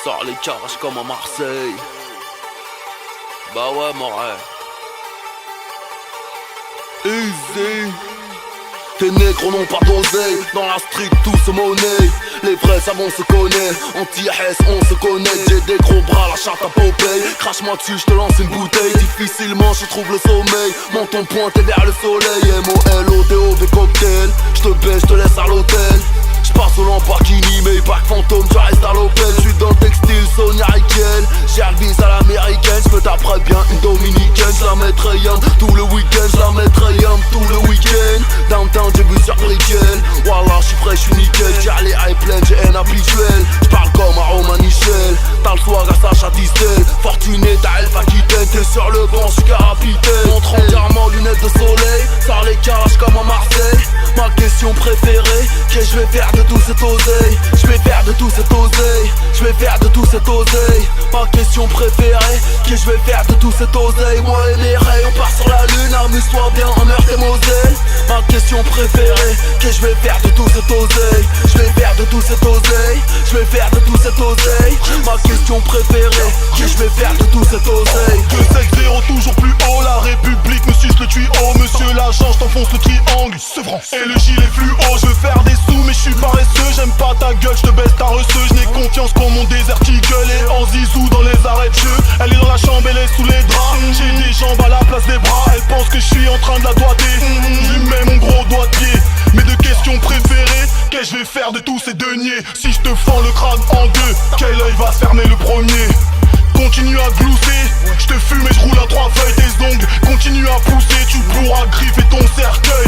Sors les carages comme à Marseille. Bah ouais, mon rêve. Easy. Tes négros n'ont pas d'oseille. Dans la street tout se monnaie. Les vrais savants se connaissent. Anti-Hess on se connaît. J'ai des gros bras, la charte à Popeye. Crache-moi dessus, je te lance une bouteille. Difficilement je trouve le sommeil. Menton pointé vers le soleil. MOLOTOV cocktail. Je te baisse, je te laisse à l'hôtel. J'passe au Lamborghini, Maybach fantôme, tu restes à l'Opel. J'suis dans le textile, Sonia Riquel. J'ai le bise à l'américaine, j'me taperai bien une dominicaine. J'la mettrai yam tout le week-end, j'la mettrai yam tout le week-end. Downtown j'ai vu sur Brickell. Wallah j'suis frais, j'suis nickel. J'ai les high pleines, j'ai haine habituelle. J'parle comme à Romain Michel. T'as le swag à Sacha Distel. Fortuné t'as Elf Aquitaine. T'es sur le banc, j'suis capitaine. Montre entièrement lunettes de soleil. Sors les carages comme à Marseille. Ma question préférée, qu'est-ce que je vais faire de tout cet oseille? Je vais faire de tout cet oseille. Je vais faire de tout cet oseille. Ma question préférée, qu'est-ce que je vais faire de tout cet oseille? Moi et mes rayons, on part sur la lune. Amuse-toi bien en Meurthe et Moselle. Ma question préférée, qu'est-ce que je vais faire de tout cet oseille? Je vais faire de tout cet oseille. Je vais faire de tout cet oseille. Ma question préférée, qu'est-ce que je vais faire de tout cet oseille? 2-5-0 toujours plus haut. La République me suce le tuyau. Monsieur l'agent, je t'enfonce le triangle. C'est vrai. Et le gilet fluo, je veux faire des sous mais je suis paresseux. J'aime pas ta gueule, je te baisse ta receuse. Je n'ai confiance qu'en mon désert gueule. Et en zizou dans les arrêts de jeu. Elle est dans la chambre, elle est sous les draps. J'ai des jambes à la place des bras. Elle pense que je suis en train de la doigter. Je lui mets mon gros doigt de pied. Mes deux questions préférées, qu'est-ce que je vais faire de tous ces deniers? Si je te fends le crâne en deux, quel œil va se fermer le premier? Continue à glousser, je te fume et je roule à 3 feuilles. Tes ongles continue à pousser, tu pourras griffer ton cercueil.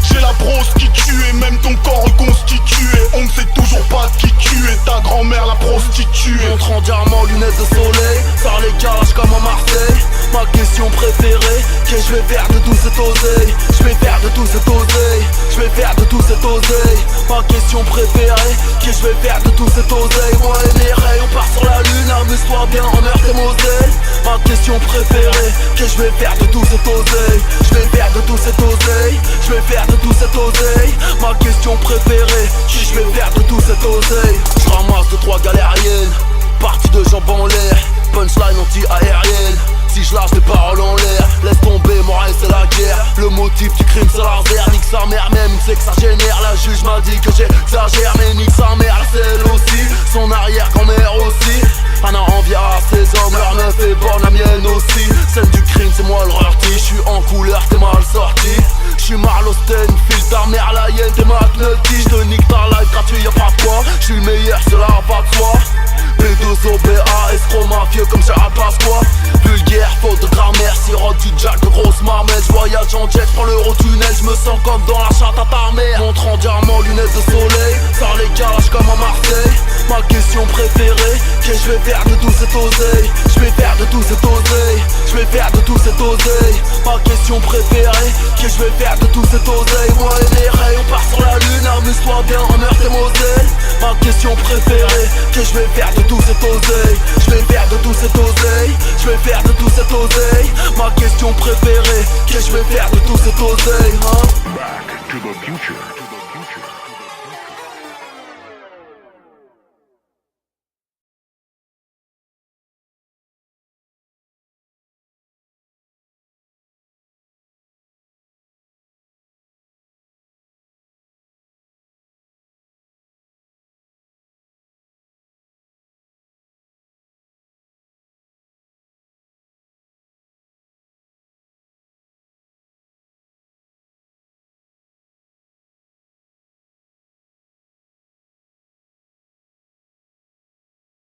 J'ai la brosse qui tue et même ton corps reconstitué. On ne sait toujours pas qui tu es, ta grand-mère la prostituée. Montre en diamant, lunettes de soleil. Sors les carages comme à Marseille. Ma question préférée, qu'est-ce que je vais faire de tout cet oseille? Je vais faire de tout cet oseille. Je vais faire de tout cet oseille. Ma question préférée, qu'est-ce que je vais faire de tout cet oseille? Moi et mes rayons, on part sur la lune. Amuse-toi bien en Meurthe et Moselle. Ma question préférée, qu'est-ce que je vais faire de tout cet oseille? Je vais faire de tout cet oseille. Je vais faire de tout cet oseille. Ma question préférée, qu'est-ce que je vais faire de tout cet oseille? Je ramasse 2-3 galériennes, partie de jambes en l'air, punchline anti-aérienne. Si je lâche des paroles en l'air, laisse tomber, mon rêve c'est la guerre. Le motif du crime c'est laser, nique sa mère même, c'est que ça génère. La juge m'a dit que j'exagère, mais nique sa mère, c'est elle aussi. Son arrière-grand-mère aussi. Un an envie à ses hommes, leur meuf est bonne, la mienne aussi. Scène du crime c'est moi le rarty, j'suis en couleur, t'es mal sorti. J'suis Marlo Stenfield, ta mère la hyène, t'es McNulty. J'te nique ta life gratuit, y'a pas de quoi. J'suis le meilleur, cela va de soi. P2OBA, escroc mafieux comme Gérald Pasqua. Vulgaire, faute de grammaire, sirote du jack de grosse marmette. J'voyage en jet, j'prends l'Eurotunnel, j'me sens comme dans la chatte à ta mère. Montre en diamant, lunettes de soleil. Sors les calages comme à Marseille. Ma question préférée, qu'est-ce que je vais faire de tout cet oseille? Je vais faire de tout cet oseille. Je vais faire de tout cet oseille. Ma question préférée, qu'est-ce que je vais faire de tout cet oseille? Moi et les rayons, on part sur la lune. Amuse-toi bien en Meurthe et Moselle. Ma question préférée, qu'est-ce que je vais faire de tout cet oseille? Je vais faire de tout cet oseille. Je vais faire de tout cet oseille. Ma question préférée, qu'est-ce que je vais faire de tout cet oseille, hein? Back to the future.